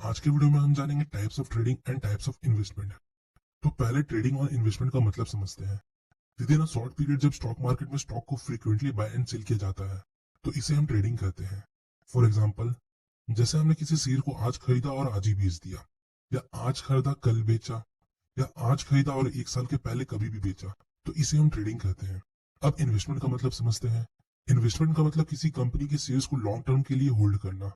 आज के वीडियो में हम जानेंगे types of trading and types of investment. तो पहले ट्रेडिंग और इन्वेस्टमेंट का मतलब समझते हैं। With in a short period जब स्टॉक मार्केट में स्टॉक को फ्रीक्वेंटली बाय एंड सेल किया जाता है तो इसे हम ट्रेडिंग कहते हैं। फॉर एग्जाम्पल, जैसे हमने किसी शेयर को आज खरीदा और आज ही बेच दिया, या आज खरीदा कल बेचा, या आज खरीदा और एक साल के पहले कभी भी बेचा, तो इसे हम ट्रेडिंग कहते हैं। अब इन्वेस्टमेंट का मतलब समझते हैं। इन्वेस्टमेंट का मतलब किसी कंपनी के शेयर्स को लॉन्ग टर्म के लिए होल्ड करना।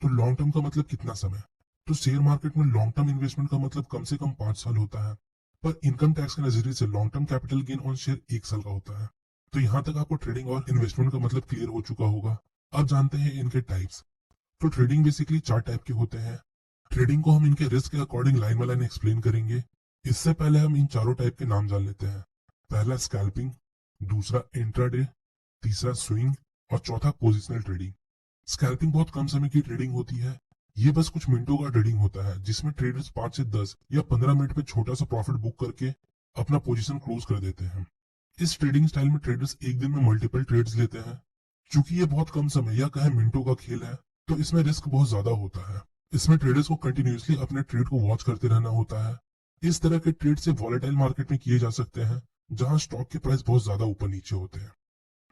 तो लॉन्ग टर्म का मतलब कितना समय। तो शेयर मार्केट में लॉन्ग टर्म इन्वेस्टमेंट का मतलब कम से कम 5 साल होता है, पर इनकम टैक्स के नजरिए से long term capital gain on share 1 साल का होता है। तो यहाँ तक आपको ट्रेडिंग और इन्वेस्टमेंट का मतलब क्लियर हो चुका होगा। अब जानते हैं इनके टाइप्स। तो ट्रेडिंग बेसिकली 4 टाइप के होते हैं। ट्रेडिंग को हम इनके रिस्क के according line by line explain करेंगे। इससे पहले हम इन चारों टाइप के नाम जान लेते हैं। पहला स्कैल्पिंग, दूसरा इंट्राडे, तीसरा स्विंग और चौथा पोजिशनल ट्रेडिंग। स्कैल्पिंग बहुत कम समय की ट्रेडिंग होती है। ये बस कुछ मिनटों का ट्रेडिंग होता है जिसमें ट्रेडर्स 5 से 10 या 15 मिनट में छोटा सा प्रॉफिट बुक करके अपना पोजीशन क्लोज कर देते हैं। इस ट्रेडिंग स्टाइल में ट्रेडर्स एक दिन में मल्टीपल ट्रेड्स लेते हैं। चूंकि ये बहुत कम समय या कहे मिनटों का खेल है, तो इसमें रिस्क बहुत ज्यादा होता है। इसमें ट्रेडर्स को कंटिन्यूअसली अपने ट्रेड को वॉच करते रहना होता है। इस तरह के ट्रेड से वॉलेटाइल मार्केट में किए जा सकते हैं, जहां स्टॉक के प्राइस बहुत ज्यादा ऊपर नीचे होते हैं।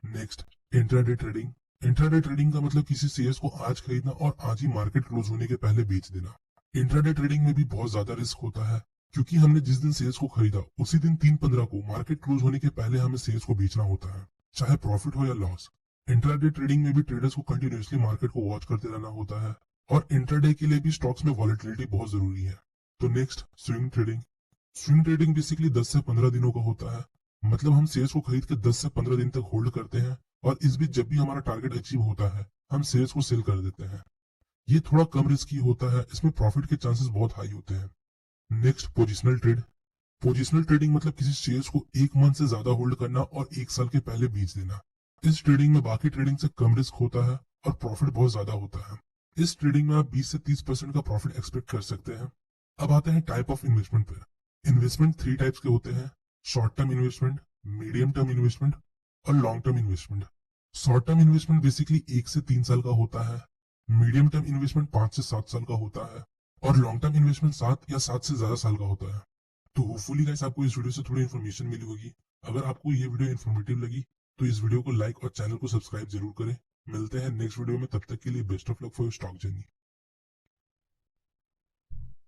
Next, intraday trading. Intraday trading का मतलब किसी शेयर्स को आज खरीदना और आज ही मार्केट क्लोज होने के पहले बेच देना। इंट्राडे ट्रेडिंग में भी बहुत ज्यादा रिस्क होता है, क्योंकि हमने जिस दिन शेयर्स को खरीदा उसी दिन 3/15 को मार्केट क्लोज होने के पहले हमें शेयर्स को बेचना होता है, चाहे प्रॉफिट हो या लॉस। इंट्राडे ट्रेडिंग में भी ट्रेडर्स को कंटिन्यूअसली मार्केट को वॉच करते रहना होता है, और इंट्राडे के लिए भी स्टॉक्स में वॉलेटिलिटी बहुत जरूरी है। तो next, swing trading. Swing trading basically 10 से 15 दिनों का होता है। मतलब हम शेयर्स को खरीद के 10 से 15 दिन तक होल्ड करते हैं, और इस बीच जब भी हमारा टारगेट अचीव होता है हम शेयर्स को सेल कर देते हैं। ये थोड़ा कम रिस्की होता है, इसमें प्रॉफिट के चांसेस बहुत हाई होते हैं। Next, positional trade. Positional trading मतलब किसी शेयर्स को 1 मंथ से ज्यादा होल्ड करना और 1 साल के पहले बेच देना। इस ट्रेडिंग में बाकी ट्रेडिंग से कम रिस्क होता है और प्रॉफिट बहुत ज्यादा होता है। इस ट्रेडिंग में आप 20 से 30% का प्रॉफिट एक्सपेक्ट कर सकते हैं। अब आते हैं टाइप ऑफ इन्वेस्टमेंट पे। इन्वेस्टमेंट 3 टाइप्स के होते हैं: short term investment, medium term investment और long term investment. Short term investment basically 1 से 3 साल का होता है, मीडियम टर्म इन्वेस्टमेंट 5 से 7 साल का होता है, और लॉन्ग टर्म इन्वेस्टमेंट 7 या 7 से ज्यादा साल का होता है। तो होपफुली गाइस आपको इस वीडियो से थोड़ी इन्फॉर्मेशन मिली होगी। अगर आपको ये वीडियो इन्फॉर्मेटिव लगी तो इस वीडियो को लाइक और चैनल को सब्सक्राइब जरूर करें। मिलते हैं नेक्स्ट वीडियो में, तब तक के लिए best of luck for your stock journey.